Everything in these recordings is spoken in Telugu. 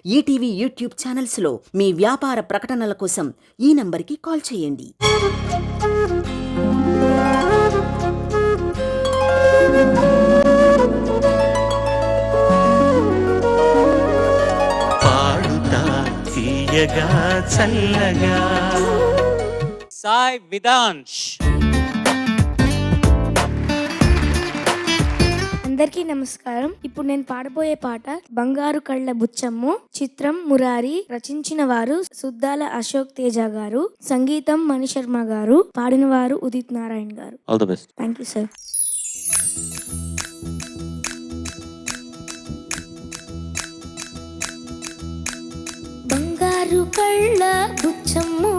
ఈటీవీ యూట్యూబ్ ఛానల్స్లో మీ వ్యాపార ప్రకటనల కోసం ఈ నంబర్కి కాల్ చేయండి. పాడుతా తీయగా చల్లగా సాయి విదాంష్. అందరికీ నమస్కారం. ఇప్పుడు నేను పాడబోయే పాట బంగారు కళ్ళ బుచ్చమ్ము, చిత్రం మురారి, రచించిన వారు సుద్దాల అశోక్ తేజ గారు, సంగీతం మణి శర్మ గారు, పాడిన వారు ఉదిత్ నారాయణ్ గారు. All the best. Thank you sir. బంగారు కళ్ళ బుచ్చమ్ము,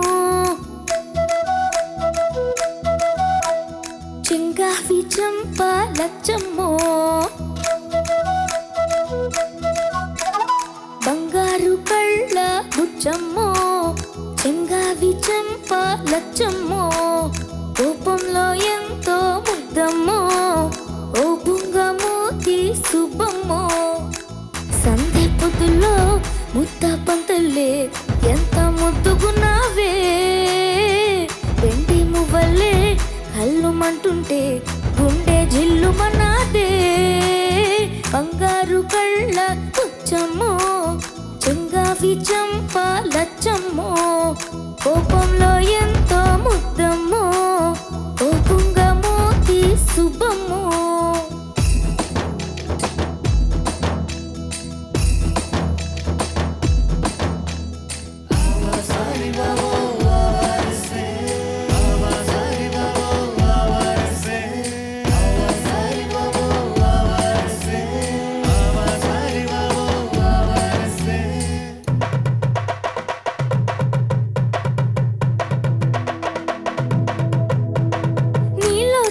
చెంగావి చంప లచ్చమ్మో, బంగారు కళ్ళ బుచ్చమ్మో, చెంగావి చంప లచ్చమ్మో, కోపంలో ఎంతో ముద్దమ్మో, ఓ బుంగమూతి సుబ్బమ్మో, సంధి పొద్దుల్లో ముద్ద పంతల్లే ఎంత ముద్దుగున్నావే, వెండి మువ్వల్లే కళ్ళుమంటుంటే గుండె జిల్లుమన్నాదే, బంగారు కళ్ళ బుచ్చమ్మో, చెంగావి చంప లచ్చమ్మో, కోపంలో ఎంతో ముద్దమ్మో, ఓ బుంగమూతి సుబ్బమ్మో.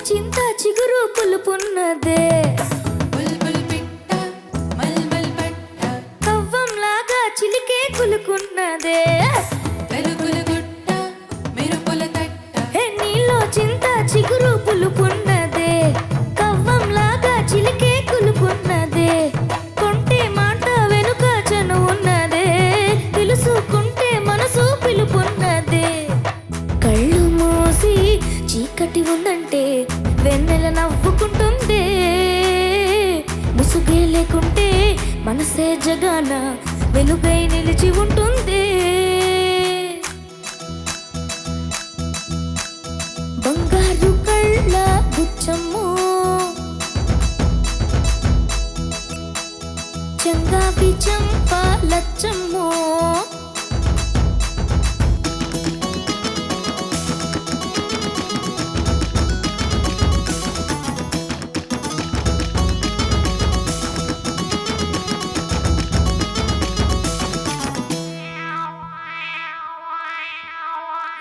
చింత చిగురు పులుపున్నదే, కవ్వంలాగా చిలికే కులుకున్నదే, నీలో చింత చిగురు పులుపున్నదే, కవ్వంలాగా చిలికే కులుకున్నదే, కొంటే మాట వెనుక చనువున్నదే, తెలుసుకుంటే మనసు పిలుపున్నదే, కళ్ళు మూసి చీకటి ఉందంటే వెన్నెల నవ్వుకుంటుందే, ముసుగే లేకుంటే మనసే జగాన వెలుగై నిలిచి ఉంటుందే, బంగారు కళ్ళ బుచ్చమ్మో, చెంగావి చంప లచ్చమ్మో.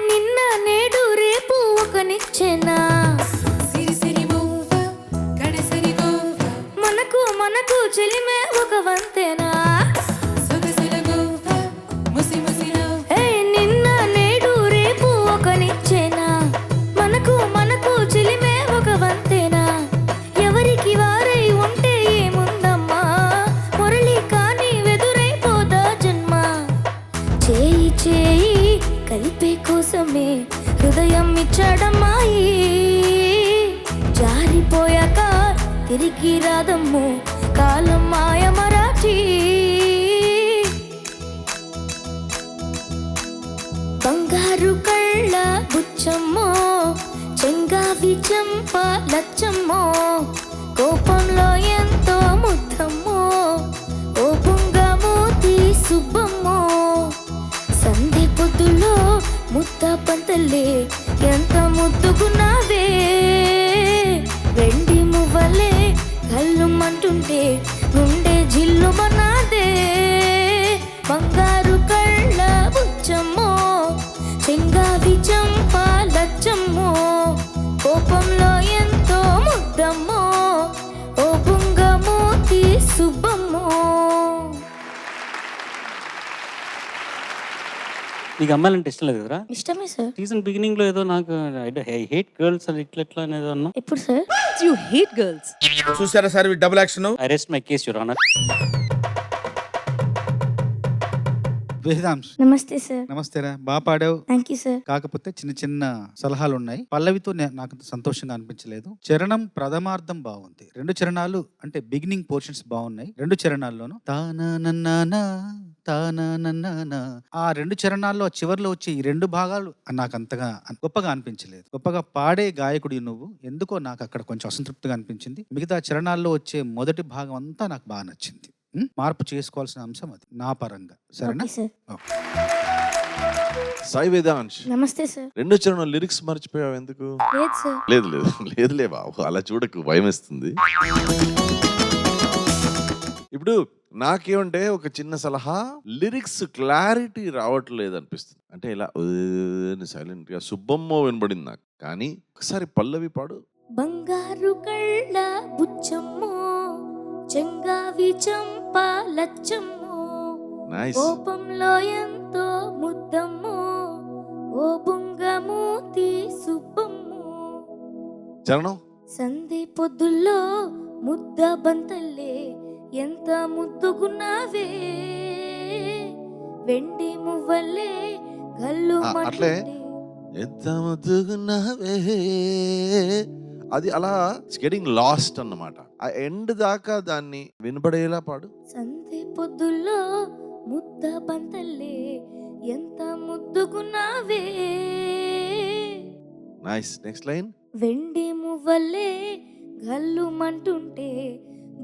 నిన్న నేడు రేపు ఒక నిచ్చెన, మనకు మనకు చెలిమే ఒక వంతెనా, నిన్న నేడు రేపు ఒక నిచ్చెన, మనకు మనకు చెలిమే ఒక వంతెనా, ఎవరికి వారై ఉంటే ఏముందమ్మా, మురళి కాని వెదురైపోదా జన్మ, చేయి చేయి కలిపే కోసమే హృదయం ఇచ్చాడమ్మాయి, జారిపోయాక తిరిగి రాదమ్మో కాలం మాయ మరాఠీ, బంగారు కళ్ళ బుచ్చమ్మో, చెంగావి చంప లచ్చమ్మో, కోపంలో ఎంతో ముద్దమ్మో, ఓ బుంగమూతి సుబ్బమ్మో, సంధి పొద్దుల్లో ముద్ద పంతల్లే ఎంత ముద్దుగున్నావే, వెండి మువ్వలే కళ్ళుమంటుంటే గుండె జిల్లుమన్నాదే, బంగారు కళ్ళ బుచ్చమ్మో, చెంగావి చంప లచ్చమ్మో, కోపంలో ఎంతో ముద్దమ్మో, ఓ బుంగమూతి సుబ్బమ్మో. నీకు అమ్మాయిలంటే ఇష్టం లేదు కదరా? ఇష్టమే సార్. సీజన్ బిగినింగ్ లో ఏదో నాకు ఐ హేట్ గర్ల్స్ అని ఇట్లా అనేది అన్నా. ఎప్పుడు సార్? You hate girls. చూసారా sir double action. I rest my case your honour. Vedansh, నమస్తే సార్. నమస్తేరా. బాగా పాడావు. Thank you sir. కాకపోతే చిన్న చిన్న సలహాలు ఉన్నాయి. పల్లవితో నాకు అంత సంతోషంగా అనిపించలేదు. చరణం ప్రథమార్థం బాగుంది. 2 చరణాలు అంటే బిగినింగ్ పోర్షన్స్ బాగున్నాయి. 2 చరణాల్లోనూ తానా ఆ 2 చరణాల్లో చివర్లో వచ్చే ఈ 2 భాగాలు నాకు అంతగా గొప్పగా అనిపించలేదు. గొప్పగా పాడే గాయకుడి నువ్వు, ఎందుకో నాకు అక్కడ కొంచెం అసంతృప్తిగా అనిపించింది. మిగతా చరణాల్లో వచ్చే మొదటి భాగం అంతా నాకు బాగా నచ్చింది. మార్పు చేసుకోవాల్సిన అంశం అది నా పరంగా. సరేనా? Okay sir. సాయి వేదాంశ్, నమస్తే సార్. 2 చరణం లిరిక్స్ మర్చిపోయావు ఎందుకు? లేదు సార్. లేదులే బాబు, అలా చూడకు, భయం వేస్తుంది. ఇప్పుడు నాకేమంటే ఒక చిన్న సలహా, లిరిక్స్ క్లారిటీ రావట్లేదు అనిపిస్తుంది. అంటే ఇలా సైలెంట్ గా సుబ్బమ్మ వినబడింది నాకు, కానీ ఒకసారి పల్లవి పాడు. బంగారు కళ్ళ బుచ్చమ్మో, చెంగావి చంపా లచ్చమ్మో, నైస్. కోపంలో ఎంతో ముద్దమ్మో, ఓ బుంగమూతి సుబ్బమ్మో, చరణం. సంధి పొద్దుల్లో ముద్ద బంతల్లే, ఎంత ముద్దుగున్నావే, వెండి మువ్వల్లే గల్లు అట్లే మంటుంటే. ఎంత ముద్దుగున్నావే, అది అలా గెటింగ్ లాస్ట్ అన్నమాట. ఆ ఎండ్ దాకా దాన్ని వినబడేలా పాడు. సంధి పొద్దుల్లో ముద్ద బంతల్లే, ఎంత ముద్దుగున్నావే, నైస్. Next line. వెండి మువ్వల్లే గల్లు మంటుంటే,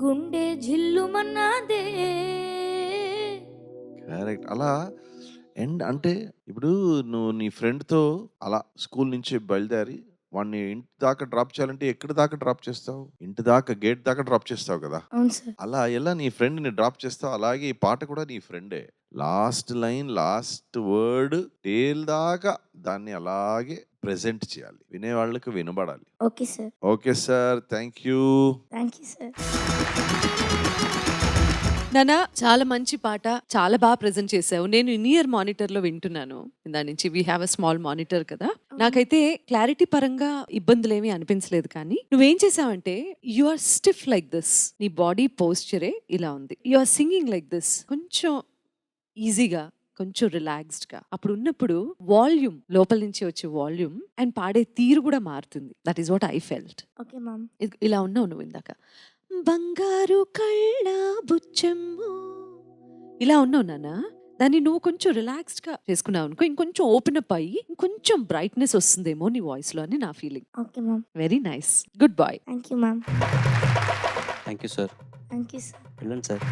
గుండె జిల్లుమన్నాదే. కరెక్ట్. అలా ఎండ్ అంటే ఇప్పుడు నువ్వు నీ ఫ్రెండ్తో అలా స్కూల్ నుంచి బయలుదేరి వాడిని ఇంటి దాకా డ్రాప్ చేయాలంటే ఎక్కడి దాకా డ్రాప్ చేస్తావు? ఇంటి దాకా, గేట్ దాకా డ్రాప్ చేస్తావు కదా. అవును సార్. అలా ఎలా నీ ఫ్రెండ్ని డ్రాప్ చేస్తావు, అలాగే ఈ పాట కూడా నీ ఫ్రెండే. Last line, last word, tail దాకా దాన్ని అలాగే ప్రెజెంట్ చేయాలి, వినేవాళ్ళకి వినబడాలి. Okay sir. Okay sir, thank you. Thank you sir. నానా, చాలా మంచి పాట, చాలా బాగా ప్రెజెంట్ చేసావు. నేను ఇయర్ మానిటర్ లో వింటున్నాను దాని నుంచి. We have a small monitor కదా. నాకైతే క్లారిటీ పరంగా ఇబ్బందులు ఏమీ అనిపించలేదు, కానీ నువ్వేం చేసావంటే you are stiff like this. నీ బాడీ పోస్చరే ఇలా ఉంది. You are singing like this, కొంచెం ఈజీగా, కొంచెం రిలాక్స్డ్ గా. అప్పుడు ఉన్నప్పుడు వాల్యూమ్, లోపల నుంచి వచ్చే వాల్యూమ్ అండ్ పాడే తీరు కూడా మారుతుంది. That is what I felt. Okay ma'am. ఇలా ఉన్నావు నువ్వు ఇందాక. బంగారు కళ్ళ బుచ్చమ్ము, ఇలా ఉన్నావు నాన్న. దాన్ని నువ్వు కొంచెం రిలాక్స్డ్ గా చేసుకున్నావు అనుకో, ఇంకొంచెం ఓపెన్ అప్ అయ్యి ఇంకొంచెం బ్రైట్నెస్ వస్తుందేమో నీ వాయిస్ లో అని నా feeling. Okay ma'am. Very nice, good boy. Thank you ma'am. Thank you sir. Thank you sir. వెళ్ళండి సార్.